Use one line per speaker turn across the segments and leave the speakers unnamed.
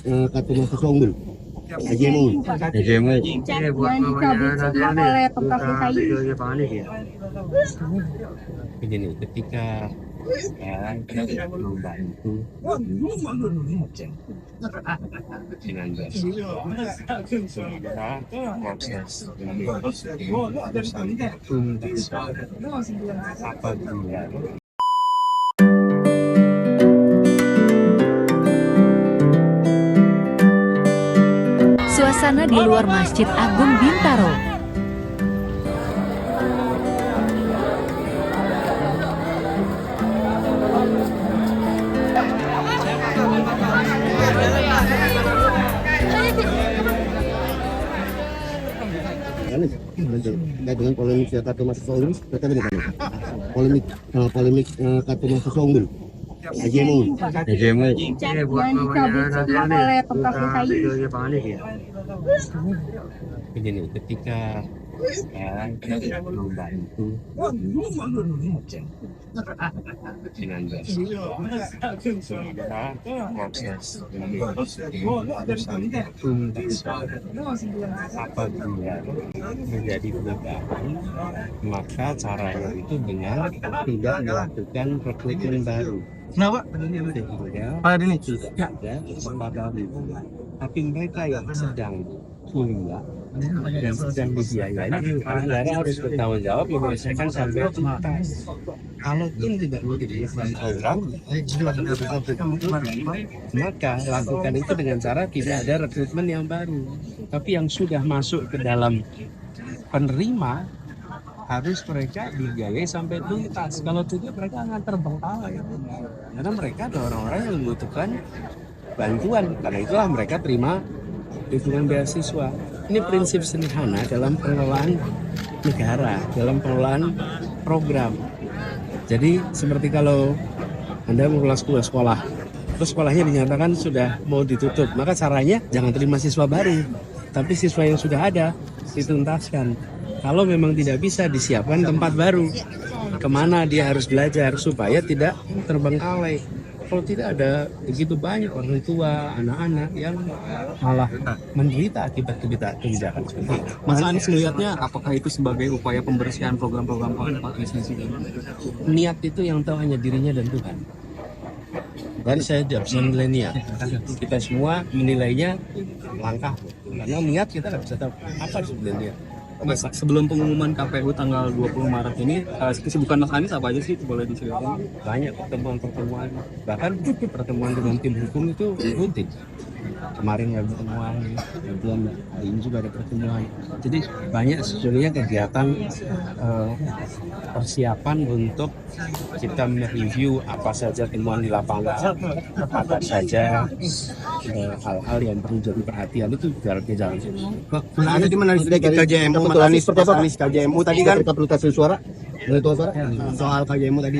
kartu mahasiswa unggul. HJMU.
HJMU.
Yang dicabut oleh pemprov DKI.
Begini, ketika kita membantu dengan beasiswa, sementara proses tuntas apabila
Suasana di luar Masjid Agung Bintaro.
Dengan polemik kartu mahasiswa unggul, mereka bagaimana? Polemik kartu mahasiswa unggul. HJMU.
HJMU.
Yang dicabut oleh pemprov DKI.
Begini, ketika kita membantu dengan beasiswa, sementara proses tuntas apabila menjadi perubahan, maka caranya itu dengan tidak melakukan rekrutmen baru.
Kenapa?
Sehingga tidak ada kesempatan itu. Tapi mereka yang sedang kuliah dan sedang dibiayai, negara harus bertanggung jawab menyelesaikan sampai tuntas. Kalaupun tidak melakukan program, maka lakukan itu dengan cara tidak ada rekrutmen yang baru. Tapi yang sudah masuk ke dalam penerima harus mereka dibiayai sampai tuntas. Kalau tidak mereka akan terbengkalai. Karena mereka ada orang-orang yang membutuhkan bantuan. Karena itulah mereka terima dukungan beasiswa. Ini prinsip sederhana dalam pengelolaan negara, dalam pengelolaan program. Jadi seperti kalau Anda mengelola sekolah, terus sekolahnya dinyatakan sudah mau ditutup, maka caranya jangan terima siswa baru, tapi siswa yang sudah ada dituntaskan. Kalau memang tidak bisa, disiapkan tempat baru. Kemana dia harus belajar supaya tidak terbengkalai. Kalau tidak ada begitu banyak orang tua, anak-anak yang malah menderita akibat kebijakan seperti itu.
Mas Anies melihatnya apakah itu sebagai upaya pembersihan program-program Pak Anies ini?
Niat itu yang tahu hanya dirinya dan Tuhan. Dan saya tidak bisa menilai niat. Kita semua menilainya langkah. Karena niat kita tidak bisa tahu apa sebenarnya niat.
Mas, sebelum pengumuman KPU tanggal 20 Maret ini, kesibukan Mas Anies apa aja sih? Boleh diceritakan?
Banyak pertemuan-pertemuan, bahkan pertemuan dengan tim hukum itu rutin. Kemarin ada pertemuan, kemudian hari ini juga ada pertemuan. Jadi banyak sebetulnya kegiatan persiapan untuk kita mereview apa saja temuan di lapangan, apa saja hal-hal yang perlu jadi perhatian itu jalan.
Ada di mana sedikit KJMU, Anies KJMU tadi kan kapitulasi suara, soal KJMU tadi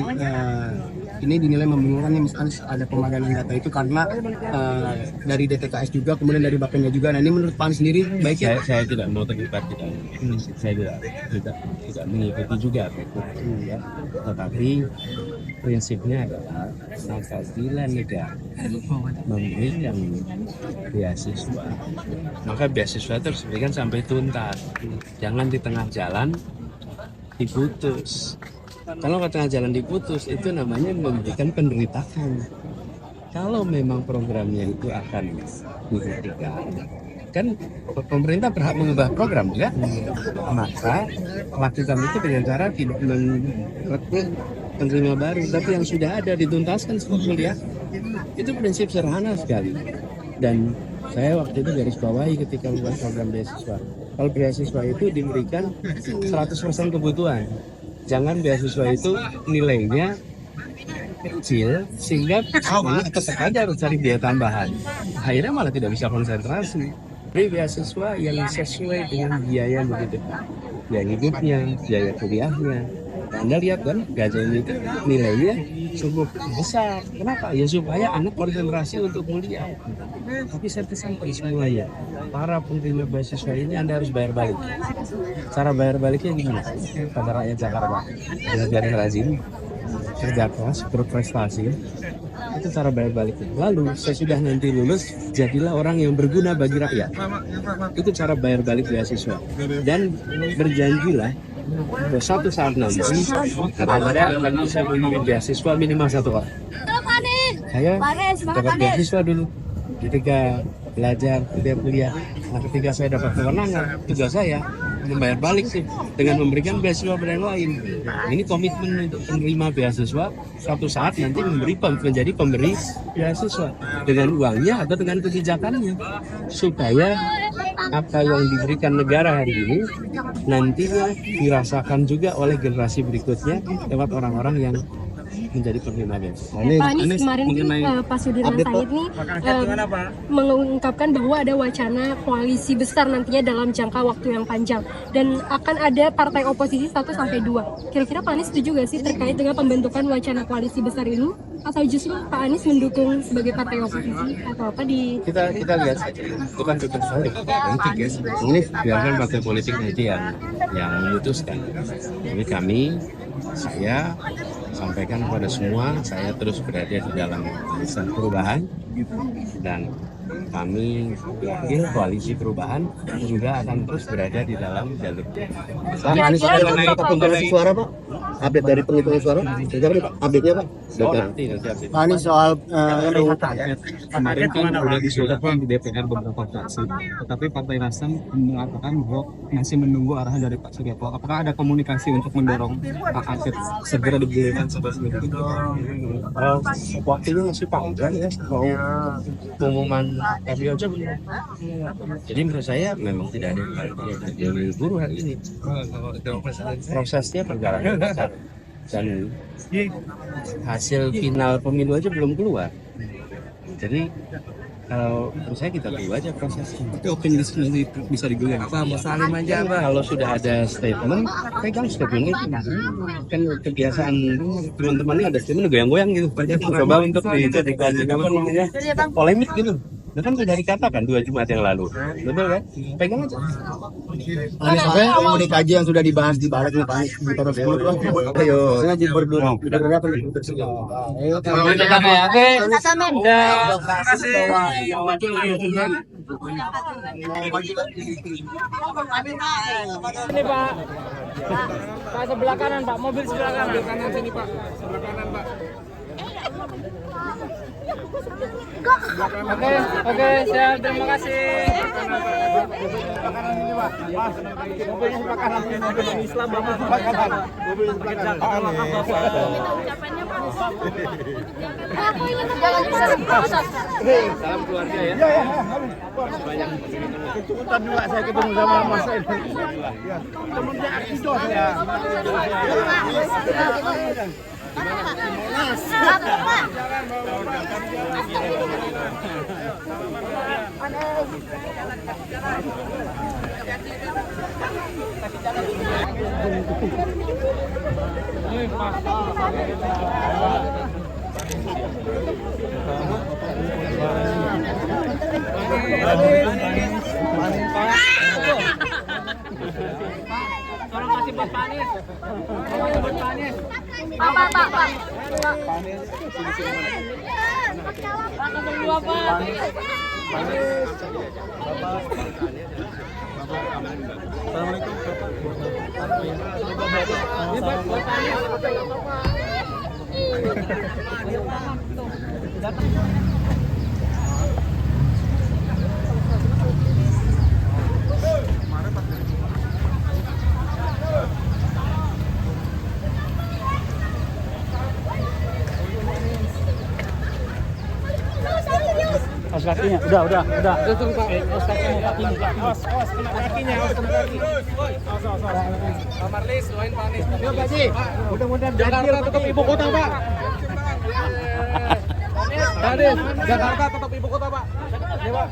ini dinilai membingungkan nih misalnya ada pemadanan data itu karena dari DTKS juga kemudian dari Bapenda juga. Nah ini menurut Pak Anies sendiri baiknya
Saya tidak mau terlibat saya tidak mengikuti juga ya. Tetapi prinsipnya adalah apabila negara memberikan beasiswa, maka beasiswa itu harus diberikan sampai tuntas, jangan di tengah jalan diputus. Kalau ke tengah jalan diputus itu namanya memberikan penderitaan. Kalau memang programnya itu akan dihentikan, kan pemerintah berhak mengubah program ya, maka lakukan itu dengan cara tidak merekrut penerima baru, tapi yang sudah ada dituntaskan seperti kuliah. Itu prinsip sederhana sekali. Dan saya waktu itu garis bawahi ketika membuat program beasiswa. Kalau beasiswa itu diberikan 100% kebutuhan. Jangan beasiswa itu nilainya kecil sehingga tetap aja harus cari biaya tambahan. Akhirnya malah tidak bisa konsentrasi. Beri beasiswa yang sesuai dengan biaya begitu, biaya hidupnya, biaya kuliahnya. Anda lihat kan gajah itu nilainya cukup besar. Kenapa? Ya supaya anak konsentrasi untuk kuliah. Tapi saya pesankan semuanya, para penerima beasiswa ini Anda harus bayar balik. Cara bayar baliknya gimana? Pada rakyat Jakarta, dengan rajin, kerja keras, berprestasi, itu cara bayar baliknya. Lalu sesudah nanti lulus, jadilah orang yang berguna bagi rakyat. Itu cara bayar balik beasiswa. Dan berjanjilah bahwa suatu saat nanti Anda akan bisa memilih beasiswa minimal 1 orang. Saya dapat beasiswa dulu ketika belajar, ketika kuliah. Nah, ketika saya dapat kewenangan, tugas saya membayar balik sih dengan memberikan beasiswa pada yang lain. Nah, ini komitmen untuk penerima beasiswa suatu saat nanti menjadi pemberi beasiswa dengan uangnya atau dengan kebijakannya, supaya apa yang diberikan negara hari ini nantinya dirasakan juga oleh generasi berikutnya lewat orang-orang yang menjadi penerima beasiswa.
Pak Anies kemarin Pak Sudirman Said nih mengungkapkan bahwa ada wacana koalisi besar nantinya dalam jangka waktu yang panjang dan akan ada partai oposisi 1-2. Kira-kira Pak Anies setuju nggak sih terkait dengan pembentukan wacana koalisi besar ini? Atau justru Pak Anies mendukung sebagai partai oposisi atau apa di?
Kita lihat saja, itu kan tugas politik ya. Ini biarkan partai politik nanti yang memutuskan. Ini saya sampaikan kepada semua, saya terus berada di dalam barisan perubahan dan kami yakin koalisi perubahan juga akan terus berada di dalam jalur.
Pak Anies mengenai suara Pak, update dari penghitungan suara, Pak, update-nya Pak.
Nanti update.
Pak Anies soal
Kemarin kan udah disodorkan di DPR beberapa fraksi, tetapi Partai Nasdem mengatakan bahwa masih menunggu arahan dari Pak Surya Paloh. Apakah ada komunikasi untuk mendorong Pak Angket segera digulirkan seperti itu?
Waktunya masih panjang ya, mau pengumuman kami aja belum. Jadi menurut saya memang tidak ada yang buru hari ini. Prosesnya berjalan lancar dan hasil final pemilu aja belum keluar. Jadi kalau menurut saya kita tunggu aja prosesnya.
Tapi opini nanti bisa digulir.
Salim aja Mbak. Kalau sudah ada statement, pegang statement itu. Kan kebiasaan teman-teman ini ada statement goyang-goyang gitu. Coba untuk dijadikan polemik gitu. Itu kan sudah dikatakan 2 Jumat yang lalu, betul kan? Pegang aja.
Anies apa yang mau dikaji yang sudah dibahas di balik nih Pak Anies di tahun sebelum Pak. Ayo, saya jadi berdua. Udah berapa nih? Ayo,
Ini Pak. Pak sebelah kanan Pak, mobil sebelah kanan. Sebelah kanan sini Pak. Sebelah kanan Pak. Oke, saya terima kasih. Sebelah kanan ini Pak. Mobilnya sebelah kanan ini mobil Islam Bapak. Sebelah kanan. Mobil sebelah kanan.
Salam keluarga ya.
Iya.
Banyak
Kecukupan juga saya ketemu sama Mas Said. Temennya Akido saya. Tolong kasih buat Pak Anies. Tolong buat Pak Anies. Pak. Dua Pak.
Assalamualaikum.
Ini buat Pak Anies. Os kakinya, udah. Tuh Pak. Os kakinya. Os kena kakinya, os kena kaki. Os. Pak Marlis, doain Pak Anies. Yuk Pak Ji. Mudah-mudahan Jakarta tetap ibu kota Pak. Jakarta tetap ibu kota Pak. Ya Pak.